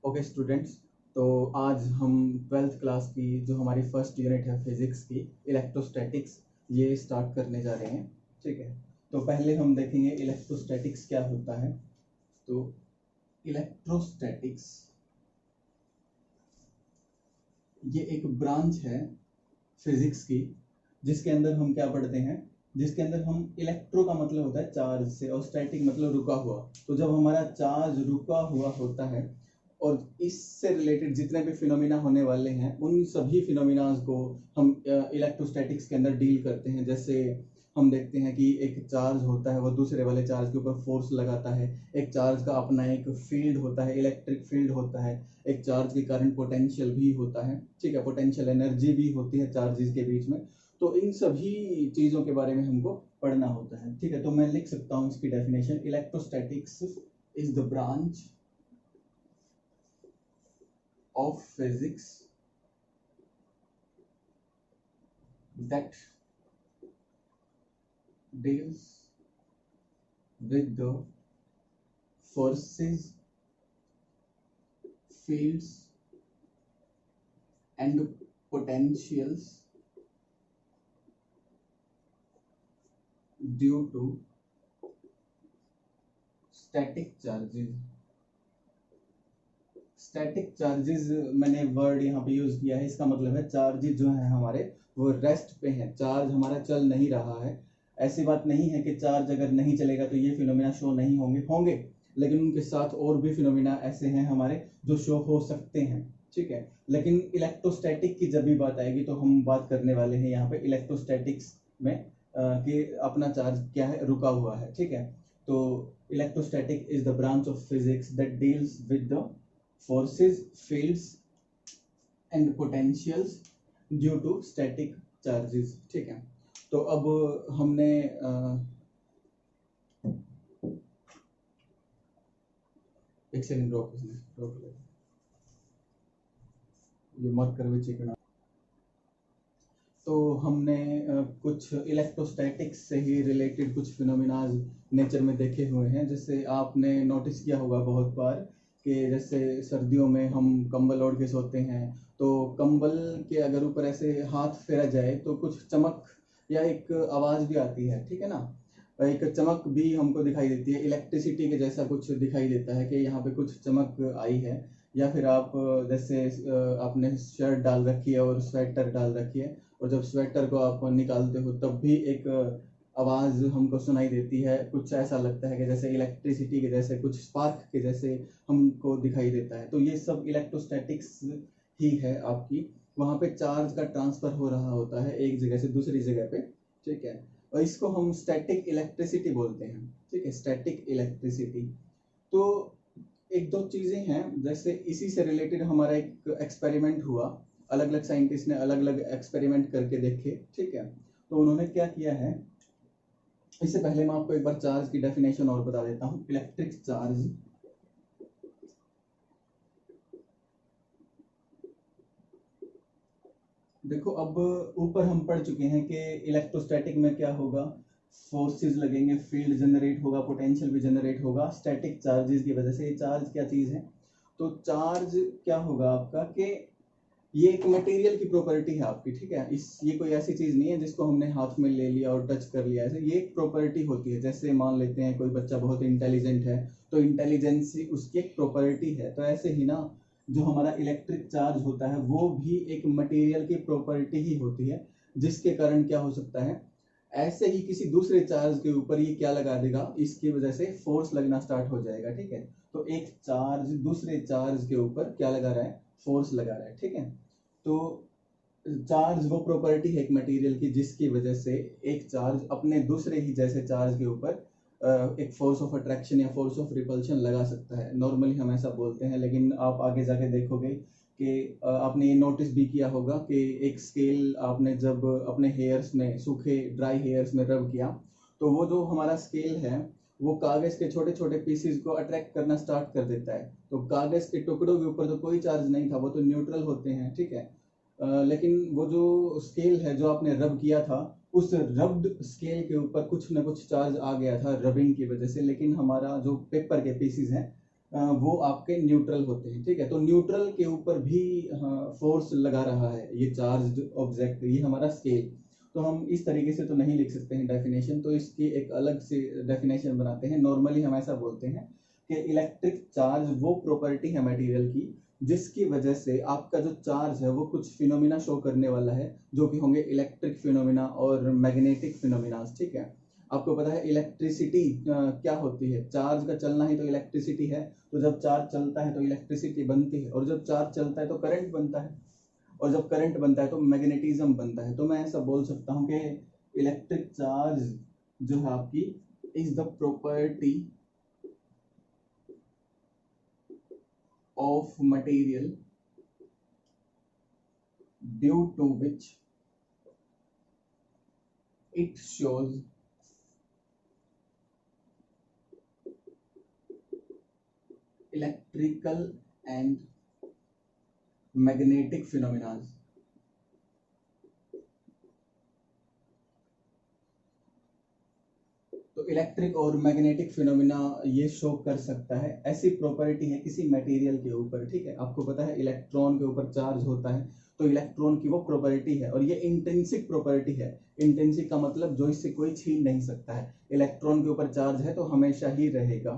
Okay students, तो आज हम ट्वेल्थ क्लास की जो हमारी फर्स्ट यूनिट है फिजिक्स की इलेक्ट्रोस्टैटिक्स ये स्टार्ट करने जा रहे हैं। ठीक है, तो पहले हम देखेंगे इलेक्ट्रोस्टैटिक्स क्या होता है। तो इलेक्ट्रोस्टैटिक्स ये एक ब्रांच है फिजिक्स की जिसके अंदर हम क्या पढ़ते हैं, जिसके अंदर हम इलेक्ट्रो का मतलब होता है चार्ज से और स्टैटिक मतलब रुका हुआ। तो जब हमारा चार्ज रुका हुआ होता है और इससे रिलेटेड जितने भी फिनोमिना होने वाले हैं उन सभी फिनोमिनाज को हम इलेक्ट्रोस्टैटिक्स के अंदर डील करते हैं। जैसे हम देखते हैं कि एक चार्ज होता है वो दूसरे वाले चार्ज के ऊपर फोर्स लगाता है, एक चार्ज का अपना एक फील्ड होता है, इलेक्ट्रिक फील्ड होता है, एक चार्ज के कारण पोटेंशियल भी होता है। ठीक है, पोटेंशियल एनर्जी भी होती है चार्जेस के बीच में। तो इन सभी चीज़ों के बारे में हमको पढ़ना होता है। ठीक है, तो मैं लिख सकता हूँ इसकी definition, electrostatics is the branch of physics that deals with the forces, fields and potentials due to static charges। Static charges मैंने वर्ड यहाँ पे यूज किया है, इसका मतलब है चार्जेस जो है हमारे वो रेस्ट पे हैं, चार्ज हमारा चल नहीं रहा है। ऐसी बात नहीं है कि चार्ज अगर नहीं चलेगा तो ये फिनोमिना शो नहीं होंगे, लेकिन उनके साथ और भी फिनोमिना ऐसे हैं हमारे जो शो हो सकते हैं। ठीक है, लेकिन इलेक्ट्रोस्टैटिक की जब भी बात आएगी तो हम बात करने वाले हैं यहाँ पे इलेक्ट्रोस्टैटिक्स में कि अपना चार्ज क्या है, रुका हुआ है। ठीक है, तो electrostatic is the branch of physics that deals with the forces, fields and potentials due to static charges। ठीक है, तो अब हमने एक सेकंड रोक ये मार्कर भी चिकना। तो हमने कुछ इलेक्ट्रोस्टैटिक्स से ही रिलेटेड कुछ फिनोमिनाज नेचर में देखे हुए हैं। जैसे आपने नोटिस किया होगा बहुत बार कि जैसे सर्दियों में हम कंबल ओढ़ के सोते हैं, तो कंबल के अगर ऊपर ऐसे हाथ फेरा जाए तो कुछ चमक या एक आवाज़ भी आती है। ठीक है ना, एक चमक भी हमको दिखाई देती है, इलेक्ट्रिसिटी के जैसा कुछ दिखाई देता है कि यहाँ पे कुछ चमक आई है। या फिर आप जैसे आपने शर्ट डाल रखी है और स्वेटर डाल रखी है और जब स्वेटर को आप निकालते हो तब भी एक आवाज़ हमको सुनाई देती है, कुछ ऐसा लगता है कि जैसे इलेक्ट्रिसिटी के जैसे, कुछ स्पार्क के जैसे हमको दिखाई देता है। तो ये सब इलेक्ट्रोस्टैटिक्स ही है आपकी। वहाँ पे चार्ज का ट्रांसफर हो रहा होता है एक जगह से दूसरी जगह पे। ठीक है, और इसको हम स्टैटिक इलेक्ट्रिसिटी बोलते हैं। ठीक है, स्टैटिक इलेक्ट्रिसिटी। तो एक दो चीज़ें हैं, जैसे इसी से रिलेटेड हमारा एक एक्सपेरिमेंट हुआ, अलग अलग साइंटिस्ट ने अलग अलग एक्सपेरिमेंट करके देखे। ठीक है, तो उन्होंने क्या किया है, इससे पहले मैं आपको एक बार चार्ज की डेफिनेशन और बता देता हूँ। इलेक्ट्रिक चार्ज, देखो अब ऊपर हम पढ़ चुके हैं कि इलेक्ट्रोस्टैटिक में क्या होगा, फोर्सेस लगेंगे, फील्ड जनरेट होगा, पोटेंशियल भी जनरेट होगा स्टैटिक चार्जेस की वजह से। ये चार्ज क्या चीज़ है, तो चार्ज क्या होगा आपका कि ये एक मटेरियल की प्रॉपर्टी है आपकी। ठीक है, ये कोई ऐसी चीज़ नहीं है जिसको हमने हाथ में ले लिया और टच कर लिया ऐसे, ये एक प्रॉपर्टी होती है। जैसे मान लेते हैं कोई बच्चा बहुत इंटेलिजेंट है तो इंटेलिजेंसी उसकी एक प्रॉपर्टी है, तो ऐसे ही ना जो हमारा इलेक्ट्रिक चार्ज होता है वो भी एक मटेरियल की प्रॉपर्टी ही होती है, जिसके कारण क्या हो सकता है, ऐसे ही किसी दूसरे चार्ज के ऊपर ये क्या लगा देगा, इसकी वजह से फोर्स लगना स्टार्ट हो जाएगा। ठीक है, तो एक चार्ज दूसरे चार्ज के ऊपर क्या लगा रहा है, फोर्स लगा रहा है। ठीक है, तो चार्ज वो प्रॉपर्टी है एक मटेरियल की जिसकी वजह से एक चार्ज अपने दूसरे ही जैसे चार्ज के ऊपर एक फोर्स ऑफ अट्रैक्शन या फोर्स ऑफ रिपल्शन लगा सकता है। नॉर्मली हम ऐसा बोलते हैं, लेकिन आप आगे जाके देखोगे कि आपने ये नोटिस भी किया होगा कि एक स्केल आपने जब अपने हेयर्स में, सूखे ड्राई हेयर्स में रब किया तो वो जो हमारा स्केल है वो कागज के छोटे छोटे पीसेस को अट्रैक्ट करना स्टार्ट कर देता है। तो कागज के टुकड़ों के ऊपर तो कोई चार्ज नहीं था, वो तो न्यूट्रल होते हैं। ठीक है, लेकिन वो जो स्केल है जो आपने रब किया था, उस रब्ड स्केल के ऊपर कुछ ना कुछ चार्ज आ गया था रबिंग की वजह से, लेकिन हमारा जो पेपर के पीसेस हैं वो आपके न्यूट्रल होते हैं, ठीक है। तो न्यूट्रल के ऊपर भी फोर्स लगा रहा है ये चार्ज्ड ऑब्जेक्ट, ये हमारा स्केल। तो हम इस तरीके से तो नहीं लिख सकते हैं डेफिनेशन, तो इसकी एक अलग से डेफिनेशन बनाते हैं। नॉर्मली हम ऐसा बोलते हैं कि इलेक्ट्रिक चार्ज वो प्रॉपर्टी है मटेरियल की जिसकी वजह से आपका जो चार्ज है वो कुछ फिनोमिना शो करने वाला है, जो कि होंगे इलेक्ट्रिक फिनोमिना और मैग्नेटिक फिनोमिना, ठीक है। आपको पता है इलेक्ट्रिसिटी क्या होती है, चार्ज का चलना ही तो इलेक्ट्रिसिटी है। तो जब चार्ज चलता है तो इलेक्ट्रिसिटी बनती है, और जब चार्ज चलता है तो करंट बनता है, और जब करंट बनता है तो मैग्नेटिज्म बनता है। तो मैं ऐसा बोल सकता हूँ कि इलेक्ट्रिक चार्ज जो है आपकी is the property of material due to which it shows electrical and magnetic phenomena। तो इलेक्ट्रिक और मैग्नेटिक फिनोमिना ये शो कर सकता है, ऐसी प्रॉपर्टी है किसी मटेरियल के ऊपर, ठीक है। आपको पता है इलेक्ट्रॉन के ऊपर चार्ज होता है, तो इलेक्ट्रॉन की वो प्रॉपर्टी है, और ये इंट्रिंसिक प्रॉपर्टी है। इंट्रिंसिक का मतलब जो इससे कोई छीन नहीं सकता है। इलेक्ट्रॉन के ऊपर चार्ज है तो हमेशा ही रहेगा,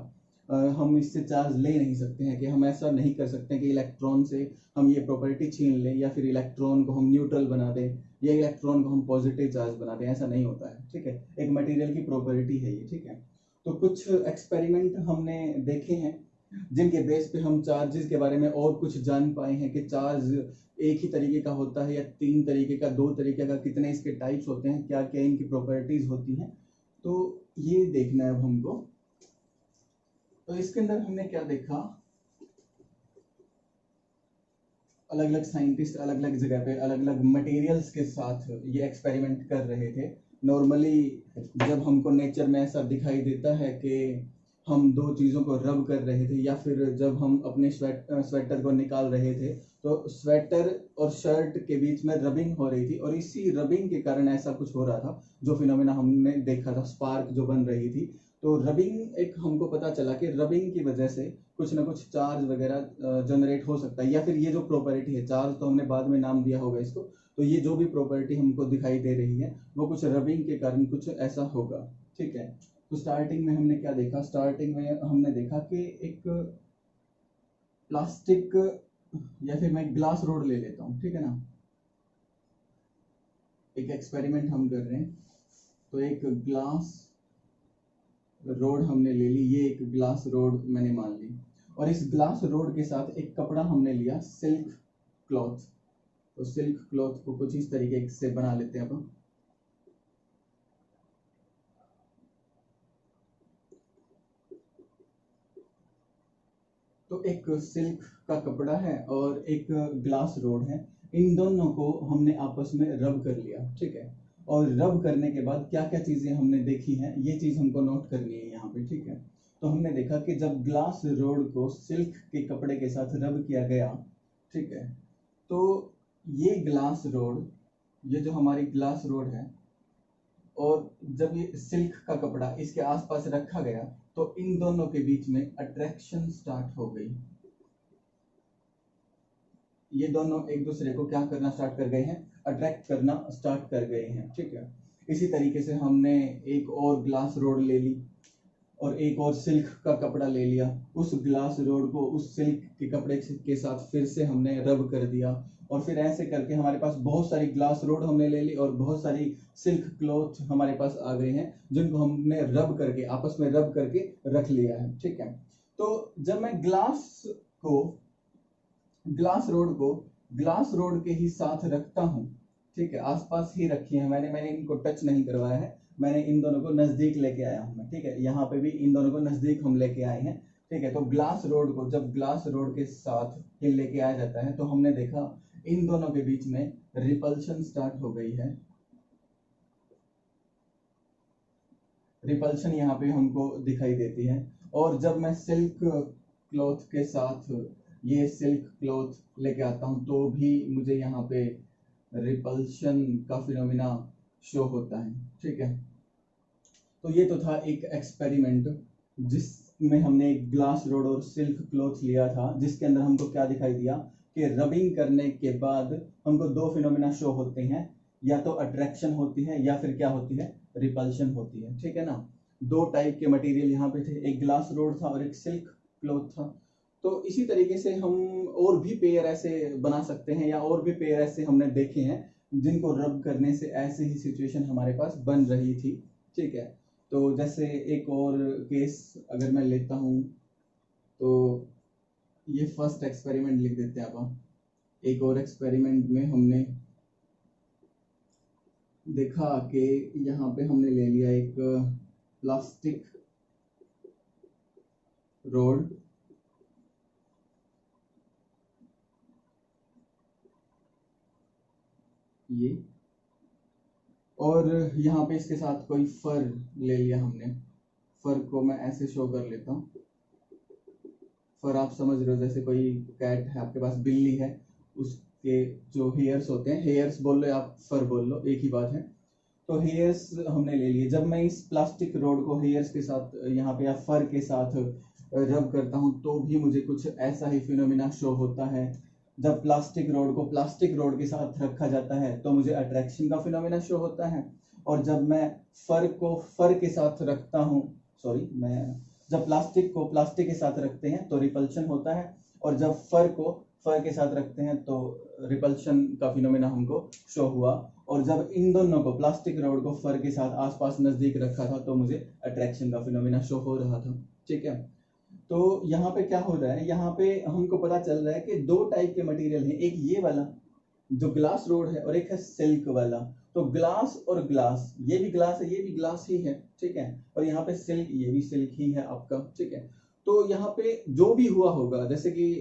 हम इससे चार्ज ले नहीं सकते हैं, कि हम ऐसा नहीं कर सकते कि इलेक्ट्रॉन से हम ये प्रॉपर्टी छीन लें, या फिर इलेक्ट्रॉन को हम न्यूट्रल बना दें, या इलेक्ट्रॉन को हम पॉजिटिव चार्ज बना दें, ऐसा नहीं होता है, ठीक है। एक मटेरियल की प्रॉपर्टी है ये, ठीक है। तो कुछ एक्सपेरिमेंट हमने देखे हैं जिनके बेस पे हम चार्जेस के बारे में और कुछ जान पाए हैं, कि चार्ज एक ही तरीके का होता है या तीन तरीके का, दो तरीके का, कितने इसके टाइप्स होते हैं, क्या क्या इनकी प्रॉपर्टीज होती हैं, तो ये देखना है अब हमको। तो इसके अंदर हमने क्या देखा, अलग अलग साइंटिस्ट अलग अलग जगह पे अलग अलग मटेरियल्स के साथ ये एक्सपेरिमेंट कर रहे थे। नॉर्मली जब हमको नेचर में ऐसा दिखाई देता है कि हम दो चीज़ों को रब कर रहे थे, या फिर जब हम अपने स्वेटर को निकाल रहे थे, तो स्वेटर और शर्ट के बीच में रबिंग हो रही थी, और इसी रबिंग के कारण ऐसा कुछ हो रहा था, जो फिनोमेना हमने देखा था, स्पार्क जो बन रही थी। तो रबिंग एक हमको पता चला कि रबिंग की वजह से कुछ ना कुछ चार्ज वगैरह जनरेट हो सकता है, या फिर ये जो प्रॉपर्टी है, चार्ज तो हमने बाद में नाम दिया होगा इसको, तो ये जो भी प्रॉपर्टी हमको दिखाई दे रही है वो कुछ रबिंग के कारण कुछ ऐसा होगा, ठीक है। तो स्टार्टिंग में हमने क्या देखा, स्टार्टिंग में हमने देखा कि एक प्लास्टिक, या फिर मैं ग्लास रोड ले लेता हूँ, ठीक है ना। एक एक्सपेरिमेंट हम कर रहे हैं, तो एक ग्लास रोड हमने ले ली, ये एक ग्लास रोड मैंने मान ली, और इस ग्लास रोड के साथ एक कपड़ा हमने लिया, सिल्क क्लॉथ। तो सिल्क क्लॉथ को कुछ इस तरीके से बना लेते हैं अपन। तो एक सिल्क का कपड़ा है और एक ग्लास रोड है, इन दोनों को हमने आपस में रब कर लिया, ठीक है। और रब करने के बाद क्या क्या चीजें हमने देखी हैं, ये चीज हमको नोट करनी है यहाँ पे, ठीक है। तो हमने देखा कि जब ग्लास रोड को सिल्क के कपड़े के साथ रब किया गया, ठीक है, तो ये ग्लास रोड, ये जो हमारी ग्लास रोड है, और जब ये सिल्क का कपड़ा इसके आसपास रखा गया, तो इन दोनों के बीच में अट्रैक्शन स्टार्ट हो गई। ये दोनों एक दूसरे को क्या करना स्टार्ट कर गए हैं, अट्रैक्ट करना स्टार्ट कर गए हैं, ठीक है। इसी तरीके से हमने एक और ग्लास रोड ले ली, और एक और सिल्क का कपड़ा ले लिया, उस ग्लास रोड को उस सिल्क के कपड़े के साथ फिर से हमने रब कर दिया, और फिर ऐसे करके हमारे पास बहुत सारी ग्लास रोड हमने ले ली, और बहुत सारी सिल्क क्लॉथ हमारे पास आ गए हैं, जिनको हमने रब करके, आपस में रब करके रख लिया है, ठीक है। तो जब मैं ग्लास रोड के ही साथ रखता हूँ, ठीक है, आसपास ही रखी है मैंने इनको टच नहीं करवाया है, मैंने इन दोनों को नजदीक लेके आया हूँ मैं, ठीक है। यहाँ पे भी इन दोनों को नजदीक हम लेके आए हैं, ठीक है। तो ग्लास रोड को जब ग्लास रोड के साथ ही लेके आया जाता है, तो हमने देखा इन दोनों के बीच में रिपल्शन स्टार्ट हो गई है। रिपल्शन यहाँ पे हमको दिखाई देती है। और जब मैं सिल्क क्लॉथ के साथ ये सिल्क क्लॉथ लेके आता हूँ, तो भी मुझे यहाँ पे रिपल्शन का फिनोमिना शो होता है, ठीक है। तो ये तो था एक एक्सपेरिमेंट में हमने एक ग्लास रोड और सिल्क क्लॉथ लिया था, जिसके अंदर हमको क्या दिखाई दिया कि रबिंग करने के बाद हमको दो फिनोमिना शो होते हैं, या तो अट्रैक्शन होती है या फिर क्या होती है, रिपल्शन होती है। ठीक है ना। दो टाइप के मटेरियल यहाँ पे थे, एक ग्लास रोड था और एक सिल्क क्लॉथ था। तो इसी तरीके से हम और भी पेयर ऐसे बना सकते हैं, या और भी पेयर ऐसे हमने देखे हैं जिनको रब करने से ऐसे ही सिचुएशन हमारे पास बन रही थी। ठीक है। तो जैसे एक और केस अगर मैं लेता हूँ, तो ये फर्स्ट एक्सपेरिमेंट लिख देते हैं आप। एक और एक्सपेरिमेंट में हमने देखा कि यहाँ पे हमने ले लिया एक प्लास्टिक रोड, ये, और यहाँ पे इसके साथ कोई फर ले लिया हमने। फर को मैं ऐसे शो कर लेता हूँ। फर आप समझ रहे हो, जैसे कोई कैट है आपके पास, बिल्ली है, उसके जो हेयर्स होते हैं, हेयर्स बोल लो या आप फर बोल लो, एक ही बात है। तो हेयर्स हमने ले लिए। जब मैं इस प्लास्टिक रोड को हेयर्स के साथ यहाँ पे या फर के साथ रब करता हूँ, तो भी मुझे कुछ ऐसा ही फिनोमिना शो होता है। जब प्लास्टिक रोड को प्लास्टिक रोड के साथ रखा जाता है तो मुझे अट्रैक्शन का फिनोमिना शो होता है, और जब मैं फर को फर के साथ रखता हूँ, जब प्लास्टिक को प्लास्टिक के साथ रखते हैं तो रिपल्शन होता है, और जब फर को फर के साथ रखते हैं तो रिपल्शन का फिनोमिना हमको शो हुआ। और जब इन दोनों को, प्लास्टिक रोड को फर के साथ आसपास नजदीक रखा था, तो मुझे अट्रैक्शन का फिनोमिना शो हो रहा था। ठीक है। तो यहाँ पे क्या हो रहा है, यहाँ पे हमको पता चल रहा है कि दो टाइप के मटेरियल हैं, एक ये वाला जो ग्लास रोड है और एक है सिल्क वाला। तो ग्लास और ग्लास, ये भी ग्लास है, ये भी ग्लास ही है। ठीक है। और यहाँ पे सिल्क, ये भी सिल्क ही है आपका। ठीक है। तो यहाँ पे जो भी हुआ होगा, जैसे कि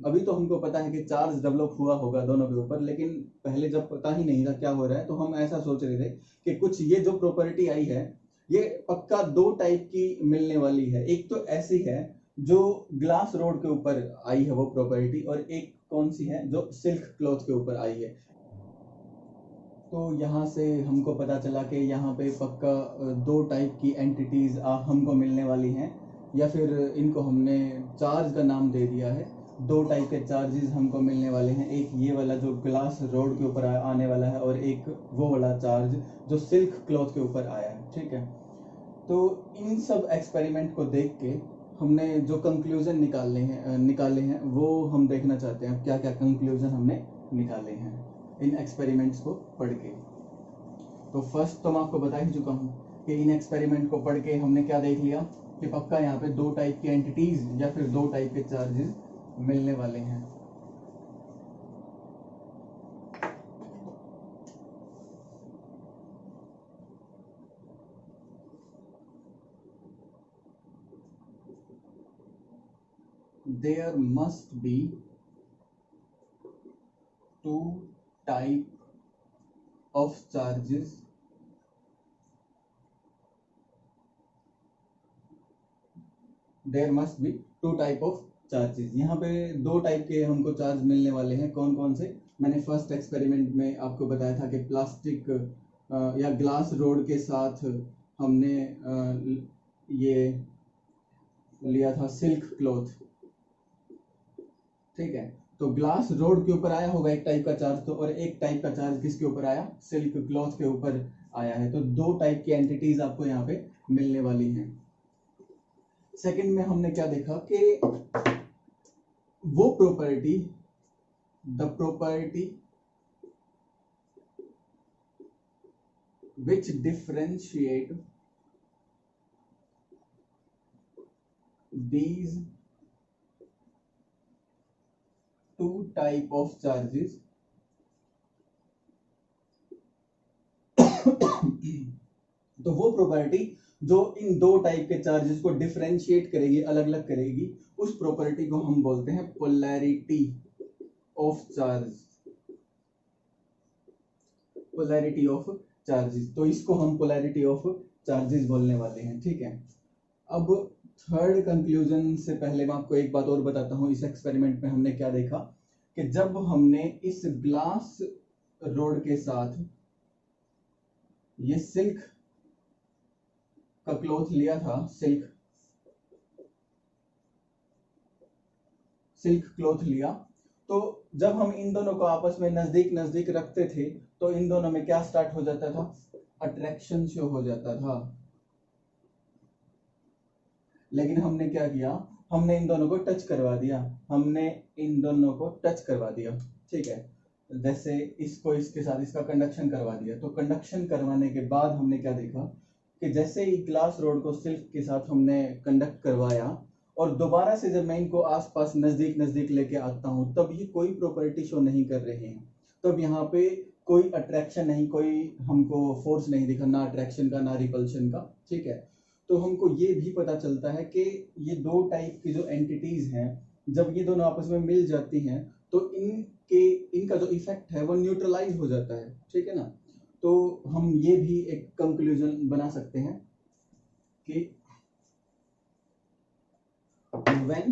अभी तो हमको पता है कि चार्ज डेवलप हुआ होगा दोनों के ऊपर, लेकिन पहले जब पता ही नहीं था क्या हो रहा है, तो हम ऐसा सोच रहे थे कि कुछ ये जो प्रॉपर्टी आई है, ये पक्का दो टाइप की मिलने वाली है। एक तो ऐसी है जो ग्लास रोड के ऊपर आई है वो प्रॉपर्टी, और एक कौन सी है जो सिल्क क्लॉथ के ऊपर आई है। तो यहाँ से हमको पता चला कि यहाँ पे पक्का दो टाइप की एंटिटीज हमको मिलने वाली हैं, या फिर इनको हमने चार्ज का नाम दे दिया है। दो टाइप के चार्जेस हमको मिलने वाले हैं, एक ये वाला जो ग्लास रोड के ऊपर आने वाला है, और एक वो वाला चार्ज जो सिल्क क्लॉथ के ऊपर आया है। ठीक है। तो इन सब एक्सपेरिमेंट को देख के हमने जो कंक्लूजन निकाले हैं वो हम देखना चाहते हैं, क्या क्या कंक्लूजन हमने निकाले हैं इन एक्सपेरिमेंट्स को पढ़ के। तो फर्स्ट तो मैं आपको बता ही चुका हूँ कि इन एक्सपेरिमेंट को पढ़ के हमने क्या देख लिया कि पक्का यहाँ पे दो टाइप की एंटिटीज या फिर दो टाइप के चार्जेस मिलने वाले हैं। There must be two type of charges यहाँ पे दो टाइप के हमको चार्ज मिलने वाले हैं। कौन कौन से? मैंने फर्स्ट एक्सपेरिमेंट में आपको बताया था कि प्लास्टिक या ग्लास रोड के साथ हमने ये लिया था सिल्क क्लॉथ। ठीक है। तो ग्लास रोड के ऊपर आया होगा एक टाइप का चार्ज, तो और एक टाइप का चार्ज किसके ऊपर आया? सिल्क क्लॉथ के ऊपर आया है। तो दो टाइप की एंटिटीज आपको यहाँ पे मिलने वाली हैं। सेकंड में हमने क्या देखा कि वो property, the property which differentiate these two type of charges तो वो प्रॉपर्टी जो इन दो टाइप के चार्जेस को डिफरेंशिएट करेगी, अलग अलग करेगी, उस प्रॉपर्टी को हम बोलते हैं polarity of charge. Polarity of charges, तो इसको हम पोलैरिटी ऑफ चार्जेस बोलने वाले हैं। ठीक है। अब थर्ड कंक्लूजन से पहले मैं आपको एक बात और बताता हूँ। इस एक्सपेरिमेंट में हमने क्या देखा कि जब हमने इस ग्लास रोड के साथ ये सिल्क का क्लॉथ लिया था, सिल्क, सिल्क क्लॉथ लिया, तो जब हम इन दोनों को आपस में नजदीक नजदीक रखते थे तो इन दोनों में क्या स्टार्ट हो जाता था, अट्रैक्शन शो हो जाता था। लेकिन हमने क्या किया, हमने इन दोनों को टच करवा दिया, हमने इन दोनों को टच करवा दिया, ठीक है। जैसे इसको इसके साथ इसका कंडक्शन करवा दिया, तो कंडक्शन करवाने के बाद हमने क्या देखा कि जैसे ही ग्लास रोड को सिल्क के साथ हमने कंडक्ट करवाया और दोबारा से जब मैं इनको आसपास नजदीक नजदीक लेके आता हूं तब ये कोई प्रॉपर्टी शो नहीं कर रहे हैं, तब यहाँ पे कोई अट्रैक्शन नहीं, कोई हमको फोर्स नहीं दिखा, ना अट्रैक्शन का ना रिपल्शन का, ठीक है। तो हमको ये भी पता चलता है कि ये दो टाइप की जो एंटिटीज हैं जब ये दोनों आपस में मिल जाती हैं तो इनका जो इफेक्ट है वो न्यूट्रलाइज हो जाता है, ठीक है ना। तो हम ये भी एक कंक्लूजन बना सकते हैं कि when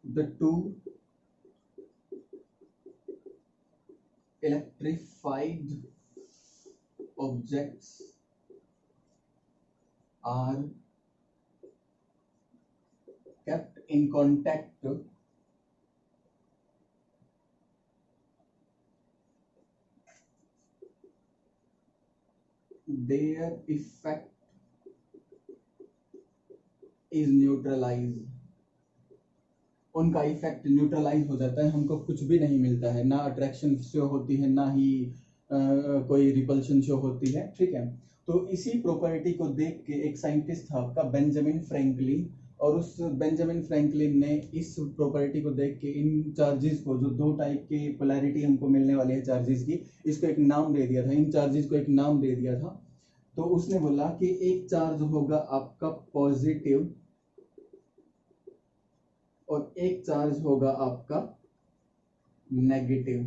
the two electrified objects are kept in contact, their effect is neutralized, उनका इफेक्ट न्यूट्रलाइज हो जाता है, हमको कुछ भी नहीं मिलता है, ना अट्रैक्शन शो होती है ना ही कोई रिपल्शन शो होती है, ठीक है। तो इसी प्रॉपर्टी को देख के एक साइंटिस्ट था आपका बेंजामिन फ्रैंकलिन, और उस बेंजामिन फ्रैंकलिन ने इस प्रॉपर्टी को देख के इन चार्जेस को, जो दो टाइप की पोलैरिटी हमको मिलने वाली है चार्जेस की, इसको एक नाम दे दिया था, इन चार्जेस को एक नाम दे दिया था। तो उसने बोला कि एक चार्ज होगा आपका पॉजिटिव और एक चार्ज होगा आपका नेगेटिव।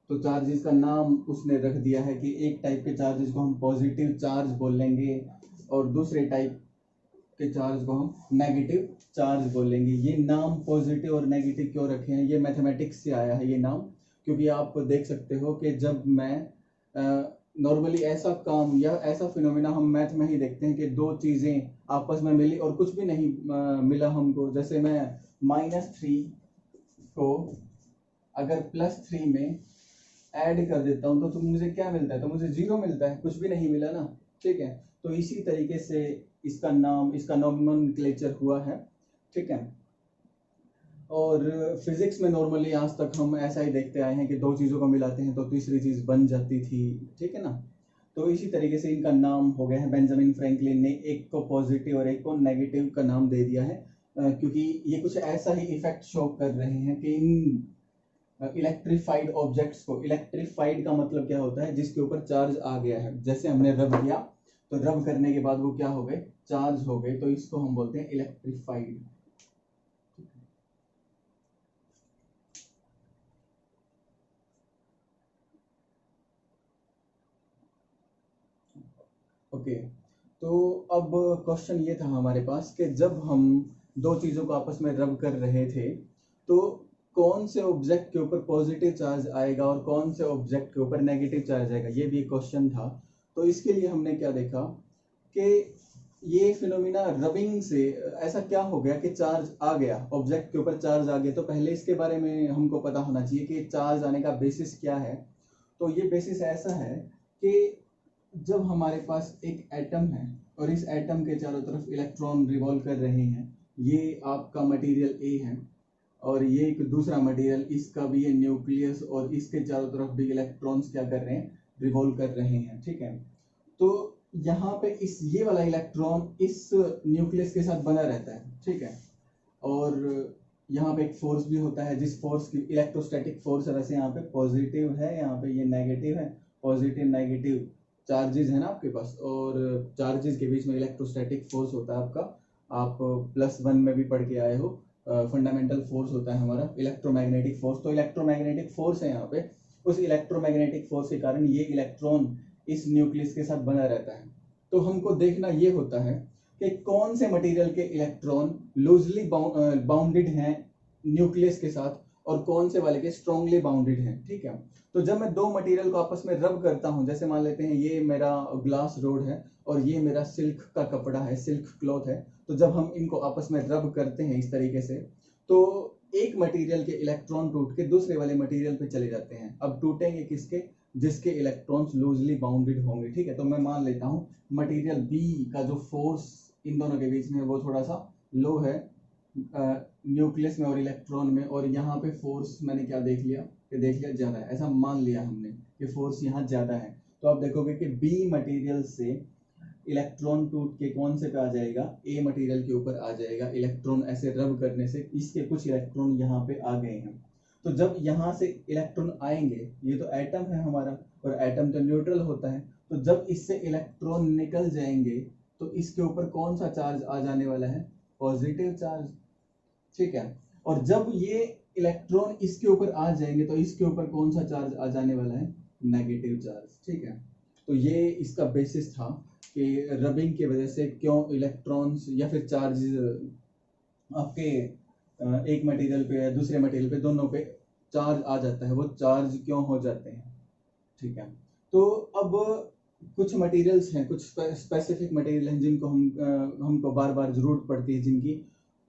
तो चार्जेस का नाम उसने रख दिया है कि एक टाइप के चार्जेस को हम पॉजिटिव चार्ज बोलेंगे और दूसरे टाइप के चार्ज को हम नेगेटिव चार्ज बोलेंगे। ये नाम पॉजिटिव और नेगेटिव क्यों रखे हैं, ये मैथमेटिक्स से आया है ये नाम, क्योंकि आप देख सकते हो कि जब मैं नॉर्मली ऐसा काम या ऐसा फिनोमेना हम मैथ में ही देखते हैं कि दो चीजें आपस में मिली और कुछ भी नहीं मिला हमको। जैसे मैं -3 को अगर +3 में ऐड कर देता हूं तो मुझे क्या मिलता है, तो मुझे 0 मिलता है, कुछ भी नहीं मिला ना, ठीक है। तो इसी तरीके से इसका नाम, इसका नोमेनक्लेचर हुआ है, ठीक है। और फिजिक्स में नॉर्मली आज तक हम ऐसा ही देखते आए हैं कि दो चीज़ों को मिलाते हैं तो तीसरी चीज़ बन जाती थी, ठीक है ना। तो इसी तरीके से इनका नाम हो गया है, बेंजामिन फ्रैंकलिन ने एक को पॉजिटिव और एक को नेगेटिव का नाम दे दिया है, क्योंकि ये कुछ ऐसा ही इफेक्ट शो कर रहे हैं कि इन इलेक्ट्रीफाइड ऑब्जेक्ट्स को, इलेक्ट्रीफाइड का मतलब क्या होता है, जिसके ऊपर चार्ज आ गया है। जैसे हमने रब किया तो रब करने के बाद वो क्या हो गए, चार्ज हो गए, तो इसको हम बोलते हैं इलेक्ट्रीफाइड। ओके, तो अब क्वेश्चन ये था हमारे पास कि जब हम दो चीज़ों को आपस में रब कर रहे थे तो कौन से ऑब्जेक्ट के ऊपर पॉजिटिव चार्ज आएगा और कौन से ऑब्जेक्ट के ऊपर नेगेटिव चार्ज आएगा, ये भी एक क्वेश्चन था। तो इसके लिए हमने क्या देखा कि ये फिनोमिना रबिंग से ऐसा क्या हो गया कि चार्ज आ गया, ऑब्जेक्ट के ऊपर चार्ज आ गया। तो पहले इसके बारे में हमको पता होना चाहिए कि चार्ज आने का बेसिस क्या है। तो ये बेसिस ऐसा है कि जब हमारे पास एक एटम है और इस एटम के चारों तरफ इलेक्ट्रॉन रिवॉल्व कर रहे हैं, ये आपका मटेरियल ए है और ये एक दूसरा मटेरियल, इसका भी ये न्यूक्लियस, और इसके चारों तरफ भी इलेक्ट्रॉन्स क्या कर रहे हैं, रिवॉल्व कर रहे हैं, ठीक है। तो यहाँ पे इस ये वाला इलेक्ट्रॉन इस न्यूक्लियस के साथ बना रहता है, ठीक है। और यहाँ पे एक फोर्स भी होता है, जिस फोर्स की इलेक्ट्रोस्टैटिक फोर्स है, वैसे यहाँ पे पॉजिटिव है, यहाँ पे ये नेगेटिव है, पॉजिटिव नेगेटिव चार्जेस है ना आपके पास, और चार्जेस के बीच में इलेक्ट्रोस्टैटिक फोर्स होता है आपका, आप +1 में भी पढ़ के आए हो, फंडामेंटल फोर्स होता है हमारा इलेक्ट्रोमैग्नेटिक फोर्स। तो इलेक्ट्रोमैग्नेटिक फोर्स है यहाँ पे, उस इलेक्ट्रोमैग्नेटिक फोर्स के कारण ये इलेक्ट्रॉन इस न्यूक्लियस के साथ बना रहता है। तो हमको देखना ये होता है कि कौन से मटेरियल के इलेक्ट्रॉन लूजली बाउंडेड हैं न्यूक्लियस के साथ और कौन से वाले के स्ट्रांगली बाउंडेड हैं, ठीक है। तो जब मैं दो मटेरियल को आपस में रब करता हूं, जैसे मान लेते हैं ये मेरा ग्लास रोड है और ये मेरा सिल्क का कपड़ा है, सिल्क क्लॉथ है। तो जब हम इनको आपस में रब करते हैं इस तरीके से, तो एक मटेरियल के इलेक्ट्रॉन टूट के दूसरे वाले मटेरियल पे चले जाते हैं। अब टूटेंगे किसके? जिसके इलेक्ट्रॉन्स लूजली बाउंडेड होंगे, ठीक है। तो मैं मान लेता हूँ मटेरियल बी का जो फोर्स इन दोनों के बीच में है वो थोड़ा सा लो है न्यूक्लियस में और इलेक्ट्रॉन में, और यहाँ पे फोर्स मैंने क्या देख लिया ज़्यादा है, ऐसा मान लिया हमने कि फोर्स यहाँ ज़्यादा है। तो आप देखोगे कि बी मटेरियल से इलेक्ट्रॉन टूट के कौन से पे आ जाएगा? ए मटेरियल के ऊपर आ जाएगा। इलेक्ट्रॉन ऐसे रब करने से इसके कुछ इलेक्ट्रॉन यहाँ पे आ गए हैं। तो जब यहाँ से इलेक्ट्रॉन आएंगे, ये तो एटम है हमारा और एटम तो न्यूट्रल होता है, तो जब इससे इलेक्ट्रॉन निकल जाएंगे तो इसके ऊपर कौन सा चार्ज आ जाने वाला है? पॉजिटिव चार्ज, ठीक है। और जब ये इलेक्ट्रॉन इसके ऊपर आ जाएंगे तो इसके ऊपर कौन सा चार्ज आ जाने वाला है? नेगेटिव चार्ज, ठीक है। तो ये इसका बेसिस था कि रबिंग की वजह से क्यों इलेक्ट्रॉन्स या फिर चार्जेस आपके एक मटेरियल पे या दूसरे मटेरियल पे दोनों पे चार्ज आ जाता है, वो चार्ज क्यों हो जाते हैं, ठीक है। तो अब कुछ मटेरियल्स हैं, कुछ स्पेसिफिक मटेरियल हैं जिनको हमको बार बार जरूरत पड़ती है, जिनकी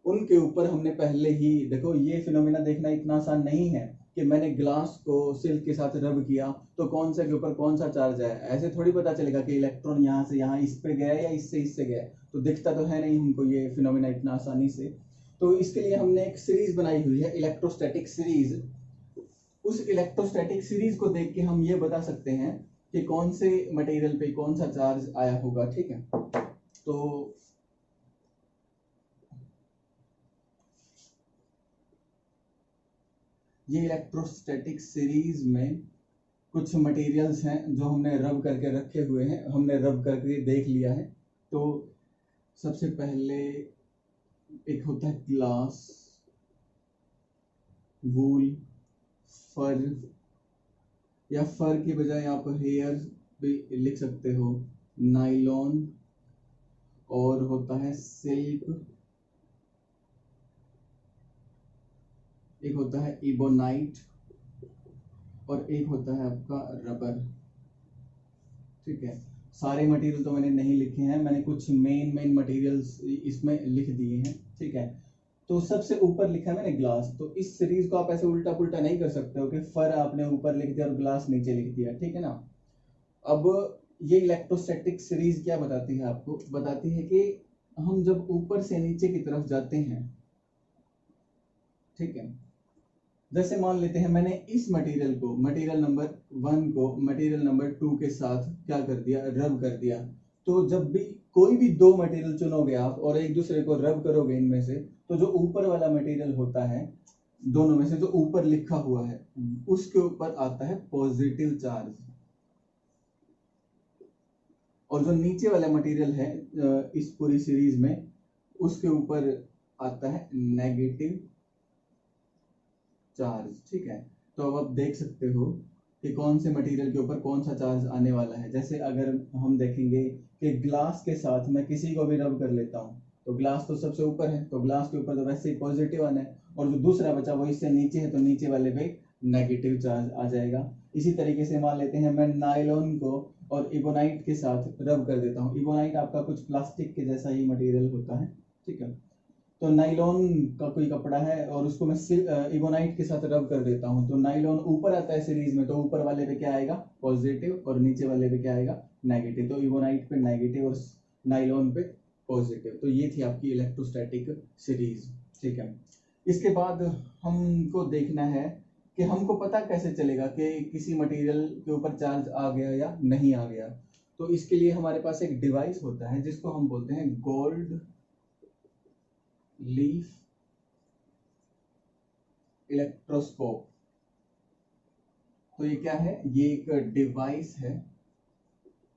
उनके ऊपर हमने पहले ही देखो, ये फिनोमिना देखना इतना आसान नहीं है कि मैंने ग्लास को सिल्क के साथ रब किया तो कौन से के ऊपर कौन सा चार्ज है, ऐसे थोड़ी पता चलेगा कि इलेक्ट्रॉन यहाँ से यहाँ इस पे गया या इससे गया। तो दिखता तो है नहीं हमको ये फिनोमिना इतना आसानी से। तो इसके लिए हमने एक सीरीज बनाई हुई है, इलेक्ट्रोस्टैटिक सीरीज। उस इलेक्ट्रोस्टैटिक सीरीज को देख के हम ये बता सकते हैं कि कौन से मटेरियल पे कौन सा चार्ज आया होगा, ठीक है। तो ये इलेक्ट्रोस्टैटिक सीरीज में कुछ मटेरियल्स हैं जो हमने रब करके रखे हुए हैं, हमने रब करके देख लिया है। तो सबसे पहले एक होता है ग्लास, वूल, फर, या फर की बजाय आप हेयर भी लिख सकते हो, नाइलॉन, और होता है सिल्क, एक होता है इबोनाइट, और एक होता है आपका रबर, ठीक है। सारे मटेरियल तो मैंने नहीं लिखे हैं, मैंने कुछ मेन मटेरियल्स इसमें लिख दिए हैं, ठीक है। तो सबसे ऊपर लिखा है मैंने ग्लास। तो इस सीरीज को आप ऐसे उल्टा पुल्टा नहीं कर सकते हो कि फर आपने ऊपर लिख दिया और ग्लास नीचे लिख दिया, ठीक है ना। अब ये इलेक्ट्रोस्टैटिक सीरीज क्या बताती है? आपको बताती है कि हम जब ऊपर से नीचे की तरफ जाते हैं, ठीक है, जैसे मान लेते हैं मैंने इस मटेरियल को, मटेरियल नंबर 1 को मटेरियल नंबर 2 के साथ क्या कर दिया? रब कर दिया। तो जब भी कोई भी दो मटेरियल चुनोगे आप और एक दूसरे को रब करोगे इनमें से, तो जो ऊपर वाला मटेरियल होता है दोनों में से, जो ऊपर लिखा हुआ है उसके ऊपर आता है पॉजिटिव चार्ज, और जो नीचे वाला मटेरियल है इस पूरी सीरीज में, उसके ऊपर आता है नेगेटिव चार्ज, ठीक है। तो अब आप देख सकते हो कि कौन से मटेरियल के ऊपर कौन सा चार्ज आने वाला है। जैसे अगर हम देखेंगे कि ग्लास के साथ मैं किसी को भी रब कर लेता हूँ, तो ग्लास तो सबसे ऊपर है, तो ग्लास के ऊपर तो वैसे ही पॉजिटिव आना है, और जो दूसरा बचा वो इससे नीचे है, तो नीचे वाले पे नेगेटिव चार्ज आ जाएगा। इसी तरीके से मान लेते हैं मैं नायलॉन को और इबोनाइट के साथ रब कर देता हूँ। इबोनाइट आपका कुछ प्लास्टिक के जैसा ही मटेरियल होता है, ठीक है। तो नाइलॉन का कोई कपड़ा है और उसको मैं इबोनाइट के साथ रब कर देता हूँ, तो नाइलॉन ऊपर आता है सीरीज में, तो ऊपर वाले पे क्या आएगा? पॉजिटिव, और नीचे वाले पे क्या आएगा? नेगेटिव। तो इबोनाइट पे नेगेटिव और नाइलॉन पे पॉजिटिव। तो ये थी आपकी इलेक्ट्रोस्टैटिक सीरीज, ठीक है। इसके बाद हमको देखना है कि हमको पता कैसे चलेगा कि किसी मटेरियल के ऊपर चार्ज आ गया या नहीं आ गया। तो इसके लिए हमारे पास एक डिवाइस होता है जिसको हम बोलते हैं गोल्ड लीफ इलेक्ट्रोस्कोप। तो ये क्या है? ये एक डिवाइस है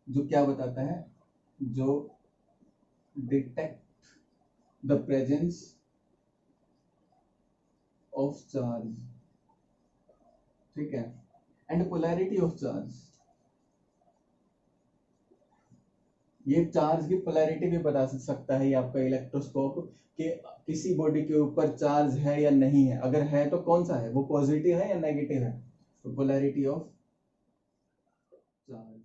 जो क्या बताता है? जो detect the presence of charge, ठीक है, एंड पोलैरिटी ऑफ चार्ज। ये चार्ज की पोलैरिटी भी बता सकता है ये आपका इलेक्ट्रोस्कोप, कि किसी बॉडी के ऊपर चार्ज है या नहीं है। अगर है तो कौन सा है? वो पॉजिटिव है या नेगेटिव है? तो पोलैरिटी ऑफ चार्ज।